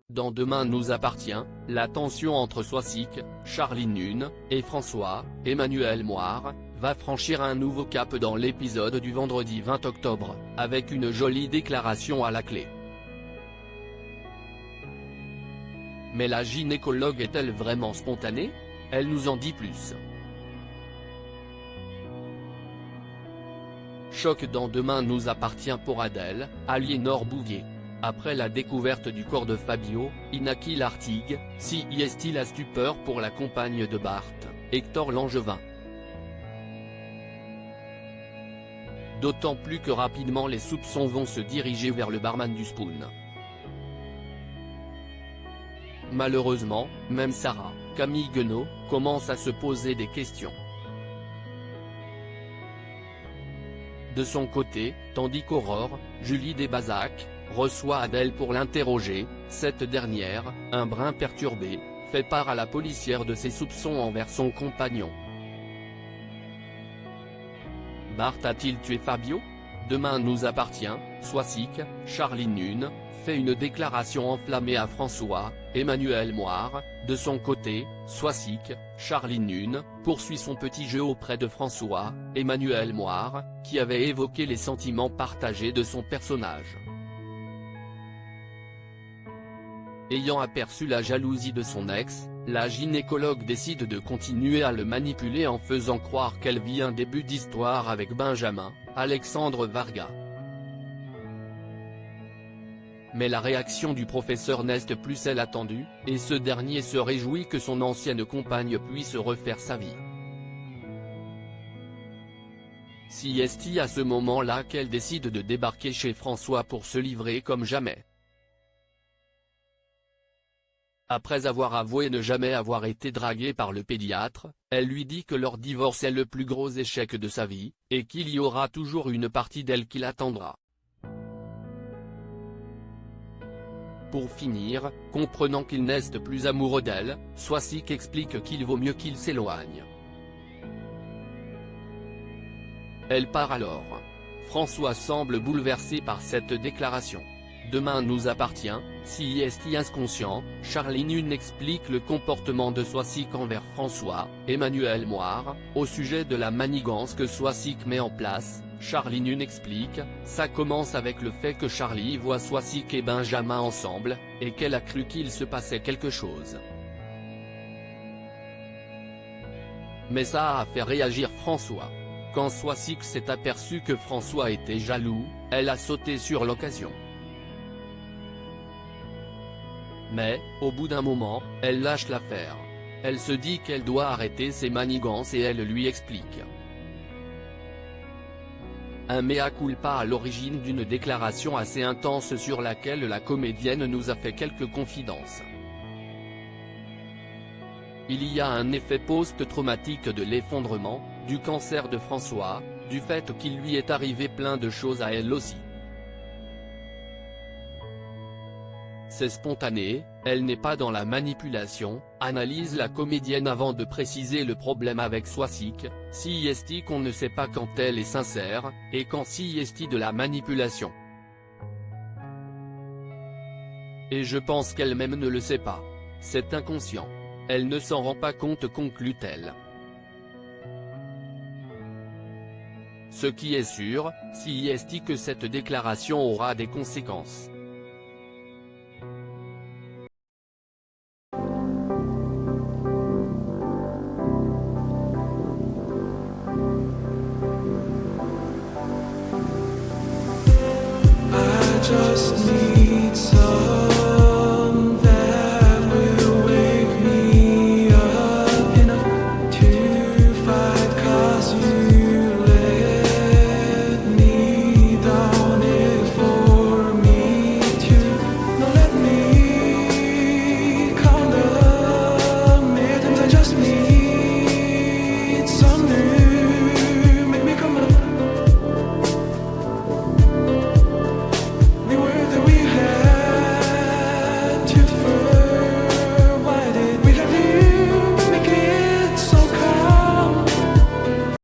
Dans Demain nous appartient, la tension entre Soisic, Charlie Nune, et François-Emmanuel Moire, va franchir un nouveau cap dans l'épisode du vendredi 20 octobre, avec une jolie déclaration à la clé. Mais la gynécologue est-elle vraiment spontanée? Elle nous en dit plus. Choc dans Demain nous appartient pour Adèle, Aliénor Bouvier. Après la découverte du corps de Fabio, Inaki Lartigue, est-il la stupeur pour la compagne de Bart, Hector Langevin. D'autant plus que rapidement les soupçons vont se diriger vers le barman du Spoon. Malheureusement, même Sarah, Camille Guenot, commence à se poser des questions. De son côté, tandis qu'Aurore, Julie Desbazac, reçoit Adèle pour l'interroger, cette dernière, un brin perturbée, fait part à la policière de ses soupçons envers son compagnon. Bart a-t-il tué Fabio? Demain nous appartient, Soisic, Charlie Nune, fait une déclaration enflammée à François-Emmanuel Moire. De son côté, Soisic, Charlie Nune, poursuit son petit jeu auprès de François-Emmanuel Moire, qui avait évoqué les sentiments partagés de son personnage. Ayant aperçu la jalousie de son ex, la gynécologue décide de continuer à le manipuler en faisant croire qu'elle vit un début d'histoire avec Benjamin, Alexandre Varga. Mais la réaction du professeur n'est plus celle attendue, et ce dernier se réjouit que son ancienne compagne puisse refaire sa vie. C'est à ce moment-là qu'elle décide de débarquer chez François pour se livrer comme jamais. Après avoir avoué ne jamais avoir été draguée par le pédiatre, elle lui dit que leur divorce est le plus gros échec de sa vie, et qu'il y aura toujours une partie d'elle qui l'attendra. Pour finir, comprenant qu'il n'est plus amoureux d'elle, Soisic explique qu'il vaut mieux qu'il s'éloigne. Elle part alors. François semble bouleversé par cette déclaration. Demain nous appartient, est inconscient, Charlie Nune explique le comportement de Soisic envers François-Emmanuel Moire, au sujet de la manigance que Soisic met en place. Charlie Nune explique, ça commence avec le fait que Charlie voit Soisic et Benjamin ensemble, et qu'elle a cru qu'il se passait quelque chose. Mais ça a fait réagir François. Quand Soisic s'est aperçu que François était jaloux, elle a sauté sur l'occasion. Mais, au bout d'un moment, elle lâche l'affaire. Elle se dit qu'elle doit arrêter ses manigances et elle lui explique. Un mea culpa à l'origine d'une déclaration assez intense sur laquelle la comédienne nous a fait quelques confidences. Il y a un effet post-traumatique de l'effondrement, du cancer de François, du fait qu'il lui est arrivé plein de choses à elle aussi. C'est spontané, elle n'est pas dans la manipulation, analyse la comédienne avant de préciser le problème avec Soisic, qu'on ne sait pas quand elle est sincère, et quand de la manipulation. Et je pense qu'elle-même ne le sait pas. C'est inconscient. Elle ne s'en rend pas compte, conclut-elle. Ce qui est sûr, que cette déclaration aura des conséquences.